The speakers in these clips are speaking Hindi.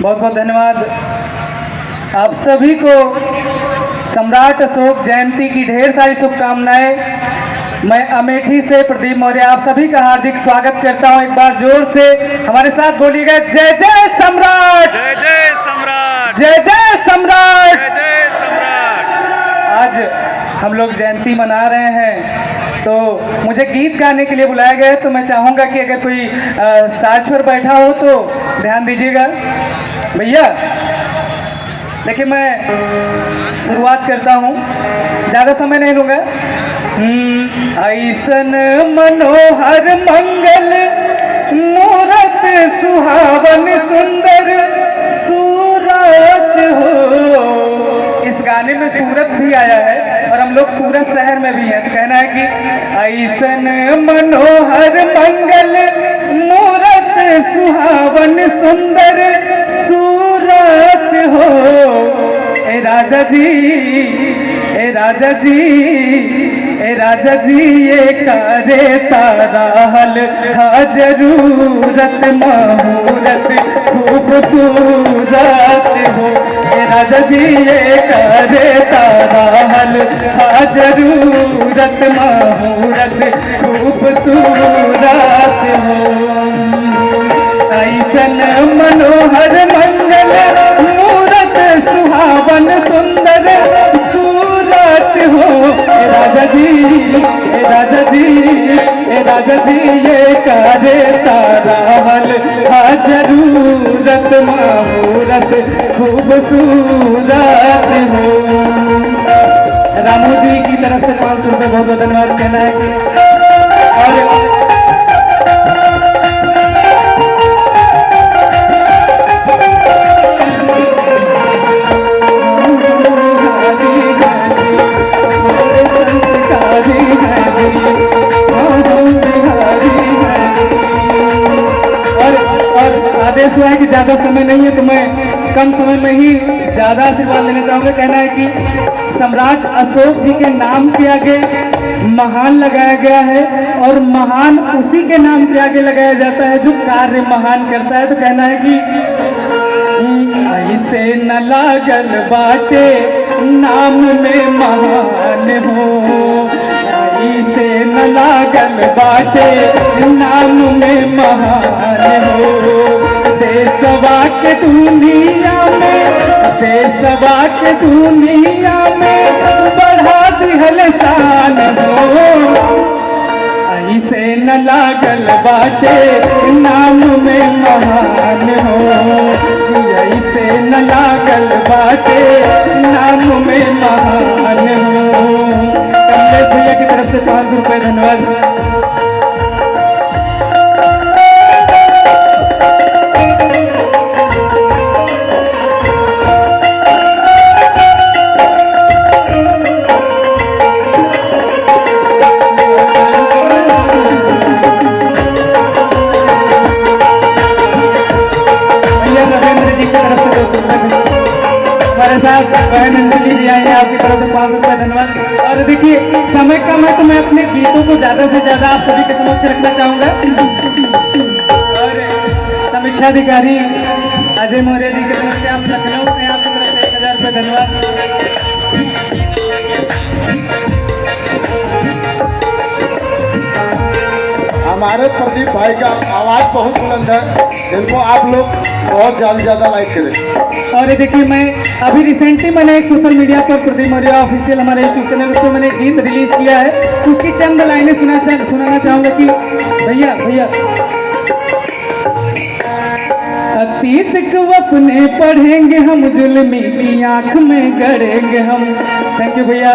बहुत बहुत धन्यवाद आप सभी को। सम्राट अशोक जयंती की ढेर सारी शुभकामनाएं। मैं अमेठी से प्रदीप मौर्य आप सभी का हार्दिक स्वागत करता हूं। एक बार जोर से हमारे साथ बोलिएगा, जय जय सम्राट, जय जय सम्राट, जय जय सम्राट, जय जय सम्राट। आज हम लोग जयंती मना रहे हैं, तो मुझे गीत गाने के लिए बुलाया गया है। तो मैं चाहूँगा कि अगर कोई साज पर बैठा हो तो ध्यान दीजिएगा भैया। देखिए मैं शुरुआत करता हूँ, ज़्यादा समय नहीं लूँगा। ऐसन मनोहर मंगल मूरत सुहावन सुंदर सूरत हो। इस गाने में सूरत भी आया है और हम लोग सूरत शहर में भी हैं, तो कहना है कि ऐसन मनोहर मंगल मूरत सुहावन सुंदर सूरत हो। ए राजा जी, ए राजा जी, ए राजा जी, ये करे तारा हल हा जरूरत मुहूर्त खूबसूरत हो। ए राजा जी, ये करे तारा हल हा जरूरत मुहूर्त खूबसूरत हो। ऐसन मनोहर मंगल मूरत सुहावन सुंदर सूरत हो। ए राजा जी, ए राजा जी, ए राजा जी, ये करे तारा हल हा जरूरत मुहूर्त खूबसूरत हो। रामू जी की तरफ से 500 रुपये बहुत बहुत धन्यवाद कहना है कि और आदेश हुआ है कि ज़्यादा समय नहीं है, तो मैं कम समय में ही ज़्यादा आशीर्वाद देना चाहूँगा। कहना है कि सम्राट अशोक जी के नाम के आगे महान लगाया गया है और महान उसी के नाम के आगे लगाया जाता है जो कार्य महान करता है। तो कहना है कि ऐसे न लागल बाटे नाम में महान हो, ऐसे न लागल बाटे नाम में महान हो। देशवा के दुनिया में, देशवा के दुनिया में बढ़ा दिहल शान हो। ऐसे न लागल बाटे नाम में महान हो, ऐसे न लागल बाटे नाम में महान हो। कमलेश भैया की तरफ से 500 रुपये धन्यवाद। नंदनी जी आएंगे, आपकी तरफ से 500 रुपये धन्यवाद। और देखिए समय कम है तो मैं अपने गीतों को ज़्यादा से ज़्यादा आप सभी के समक्ष रखना चाहूँगा। और समीक्षा अधिकारी अजय मौर्य जी की तरफ से, आप लखनऊ से, आपकी तरफ से 1000 रुपये धन्यवाद। हमारे प्रदीप भाई का आवाज़ बहुत बुलंद है, जिनको आप लोग बहुत ज़्यादा लाइक करें। और ये देखिए मैं अभी रिसेंटली मैंने एक सोशल मीडिया पर प्रदीप मौर्य ऑफिशियल हमारे यूट्यूब चैनल पर मैंने गीत रिलीज किया है, उसकी चंद लाइनें सुनाना चाहूँगा कि भैया भैया अतीत को अपने पढ़ेंगे हम, जुल्मी की आंख में गड़ेंगे हम। थैंक यू भैया।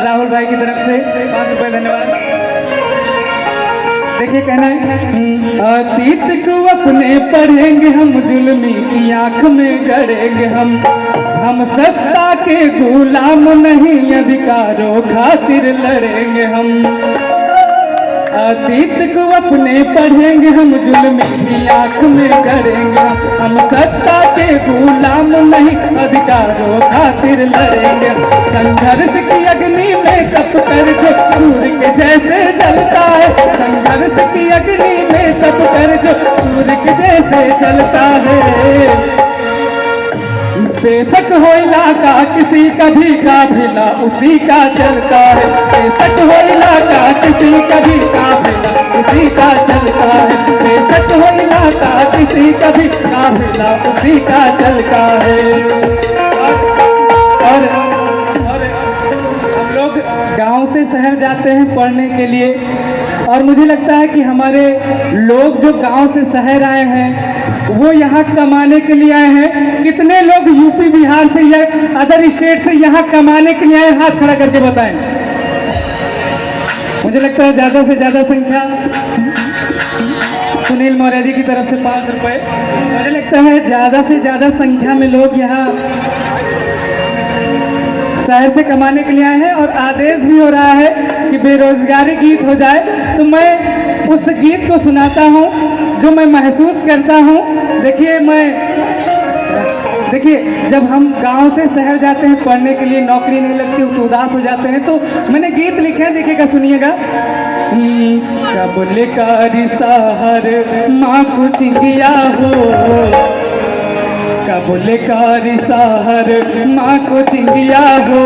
राहुल भाई की तरफ से 5 रुपये धन्यवाद। देखिए कहना है अतीत को अपने पढ़ेंगे हम, जुल्मी की आंख में गड़ेंगे हम सत्ता के गुलाम नहीं, अधिकारों खातिर लड़ेंगे हम। अतीत को अपने पढ़ेंगे हम, जुल्मी की आंख में गड़ेंगे हम सत्ता के गुलाम नहीं, अधिकारों खातिर लड़ेंगे। संघर्ष की अग्नि में तप कर जो सूर्य के जैसे जलता है, संघर्ष की अग्नि में तप कर जो सूर्य के जैसे जलता है। बेशक हो इलाका किसी का भी काफिला उसी का चलता है। बेशक हो इलाका किसी का भी काफिला उसी का चलता है। बेशक हो इलाका किसी का भी काफिला उसी का चलता है। और हम लोग गांव से शहर जाते हैं पढ़ने के लिए, और मुझे लगता है कि हमारे लोग जो गांव से शहर आए हैं वो यहाँ कमाने के लिए आए हैं। कितने लोग यूपी बिहार से या अदर स्टेट से यहाँ कमाने के लिए आए, हाथ खड़ा करके बताएं। मुझे लगता है ज़्यादा से ज़्यादा संख्या सुनील मौर्य जी की तरफ से 5 रुपए। मुझे लगता है ज़्यादा से ज़्यादा संख्या में लोग यहाँ शहर से कमाने के लिए आए हैं, और आदेश भी हो रहा है कि बेरोजगारी गीत हो जाए। तो मैं उस गीत को सुनाता हूँ जो मैं महसूस करता हूँ। देखिए जब हम गांव से शहर जाते हैं पढ़ने के लिए, नौकरी नहीं लगती, उदास हो जाते हैं, तो मैंने गीत लिखे हैं, देखिएगा, सुनिएगा। कबल कारी सहर माँ को चिंगिया हो, कबल कारी सहर माँ को चिंगिया हो,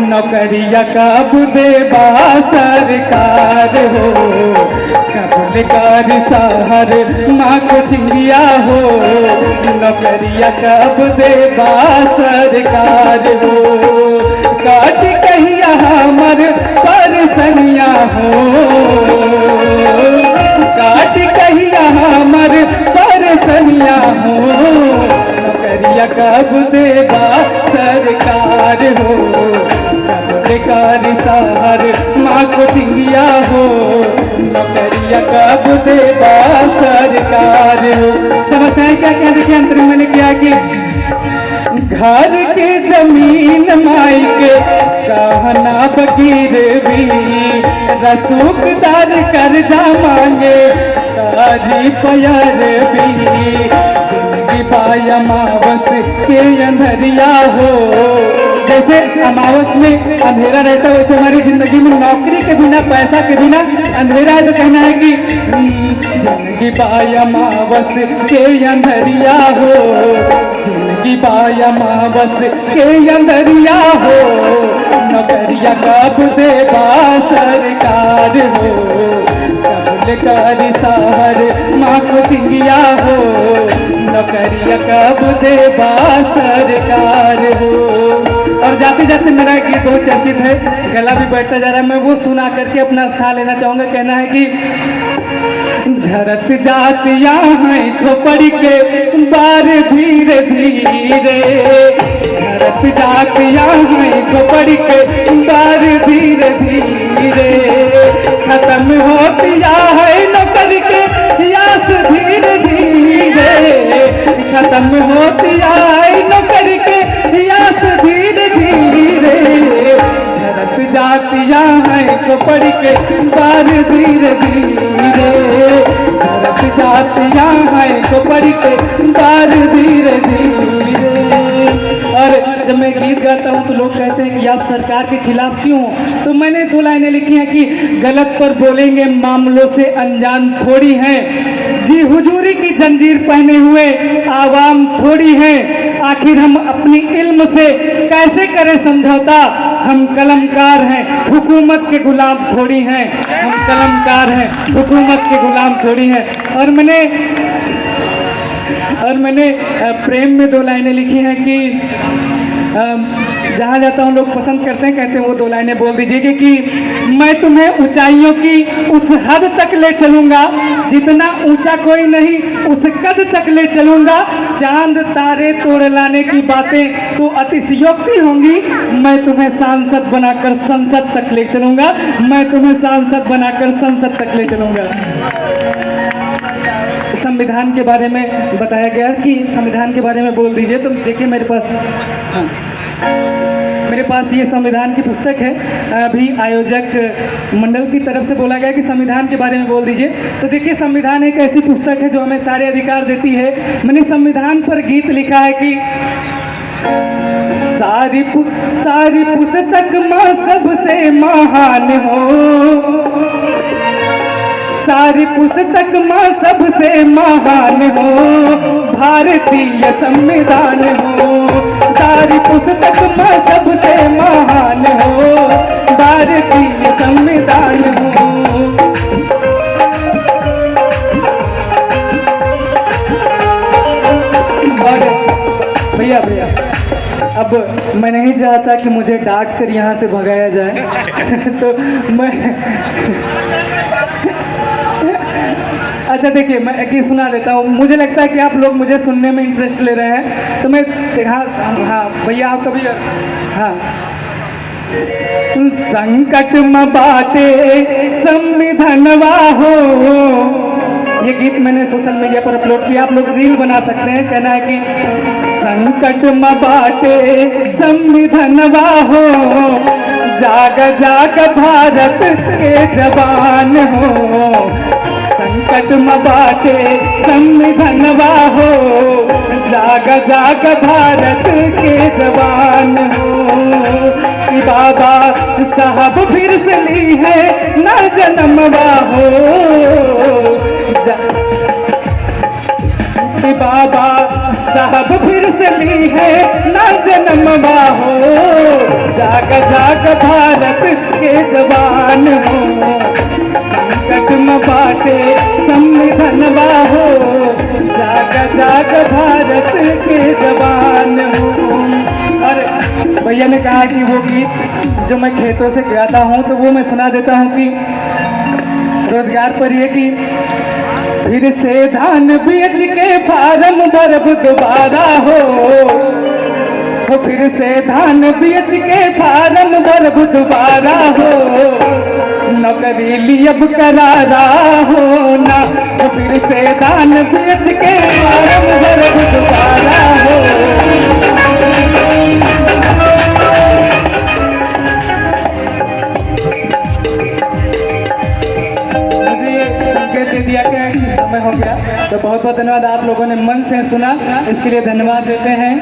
नौकरिया कब देबा सरकार हो। कबल कारी सहर माँ को चिंगिया हो, नौकरिया कब देबा सरकार हो। काट कहिया हमर परसनिया हो, काट कहिया हमर परसनिया हो, नौकरिया कब देबा सरकार हो। कबल कारी सहर माँ को चिंगिया हो, नौकरिया कब देबा सरकार हो। समस्याएं क्या क्या देखिए अंतर मैंने क्या कि घर की जमीन माई के कहना बकीर भी, रसूखदार कर्जा मांगे तारी पयर भी। जिंदगी पाई अमावस के अंधरिया हो, जैसे अमावस में अंधेरा रहता है वैसे हमारी जिंदगी में नौकरी के बिना, पैसा के बिना अंधेरा है। तो कहना है कि जिंदगी पाई अमावस के अंधरिया हो, जिंदगी पाई अमावस के अंधरिया हो, नौकरिया कब देबा सरकार हो। कबल कारी सहर माँ को चिंगिया हो, नौकरिया कब देबा सरकार हो। और जाते जाते मेरा गीत बहुत चर्चित है, गला भी बैठता जा रहा है, मैं वो सुना करके अपना स्थान लेना चाहूँगा। कहना है कि झरत जातिया है खोपड़ी के बार धीरे धीरे, झरत जातिया है खोपड़ी के बार धीरे धीरे, खत्म होतिया है नौकरी के यास धीरे धीरे, खत्म होतिया है नौकरी के यास धीरे धीरे। झरत जातिया है खोपड़ी के बार धीरे धीरे, झरत जातिया है खोपड़ी के बार धीरे धीरे। और जब मैं गीत गाता हूँ तो लोग कहते हैं कि आप सरकार के खिलाफ क्यों हो, तो मैंने 2 लाइनें लिखी हैं कि गलत पर बोलेंगे मामलों से अनजान थोड़ी हैं, जी हुजूरी की जंजीर पहने हुए आवाम थोड़ी हैं, आखिर हम अपनी इल्म से कैसे करें समझौता, हम कलमकार हैं हुकूमत के गुलाम थोड़ी हैं, हम कलमकार हैं हुकूमत के गुलाम थोड़ी हैं। और मैंने प्रेम में 2 लाइनें लिखी हैं कि जहाँ जाता हूँ लोग पसंद करते हैं, कहते हैं वो 2 लाइनें बोल दीजिए कि मैं तुम्हें ऊंचाइयों की उस हद तक ले चलूँगा जितना ऊंचा कोई नहीं, उस कद तक ले चलूँगा, चांद तारे तोड़ लाने की बातें तो अतिशयोक्ति होंगी, मैं तुम्हें सांसद बनाकर संसद तक ले चलूँगा, मैं तुम्हें सांसद बनाकर संसद तक ले चलूँगा। संविधान के बारे में बताया गया कि संविधान के बारे में बोल दीजिए, तो देखिए मेरे पास ये संविधान की पुस्तक है। अभी आयोजक मंडल की तरफ से बोला गया कि संविधान के बारे में बोल दीजिए, तो देखिए संविधान एक ऐसी पुस्तक है जो हमें सारे अधिकार देती है। मैंने संविधान पर गीत लिखा है कि सारी पुस्तक माँ सबसे महान हो, सारी पुस्तक माँ सबसे महान हो, भारतीय संविधान हो। सारी पुस्तक माँ सबसे महान हो, भारतीय संविधान हो। और भैया भैया, अब मैं नहीं चाहता कि मुझे डांट कर यहाँ से भगाया जाए तो मैं अच्छा देखिए, मैं एक ही सुना देता हूँ। मुझे लगता है कि आप लोग मुझे सुनने में इंटरेस्ट ले रहे हैं, तो मैं हाँ हाँ भैया आप कभी हाँ। संकट में बाटे संविधानवा हो, ये गीत मैंने सोशल मीडिया पर अपलोड किया, आप लोग रील बना सकते हैं। कहना है कि संकट में बाटे संविधानवा हो, जाग जाग भारत के जवान हो। संकट में बाटे संविधानवा हो, जाग जाग भारत के जवान हो। कि बाबा साहब फिर से ली है ना जन्मवा हो, कि बाबा साहब फिर से ली है ना जन्मवा हो। जाग जाग भारत के जवान हो, संकट में बाटे संविधानवा हो, जाग जाग भारत के जवान हो। और भैया ने कहा कि वो गीत जो मैं खेतों से गाता हूँ तो वो मैं सुना देता हूँ कि रोजगार पर ये कि फिर से धान बेच के फार्म भरब दोबारा हो, फिर से धान बेच के फार्म भरब दोबारा हो। नौकरी लियब करारा हो ना, फिर से धान बेच के फार्म भरब दोबारा हो। दिया कि समय हो गया, तो बहुत बहुत धन्यवाद। आप लोगों ने मन से सुना, इसके लिए धन्यवाद देते हैं।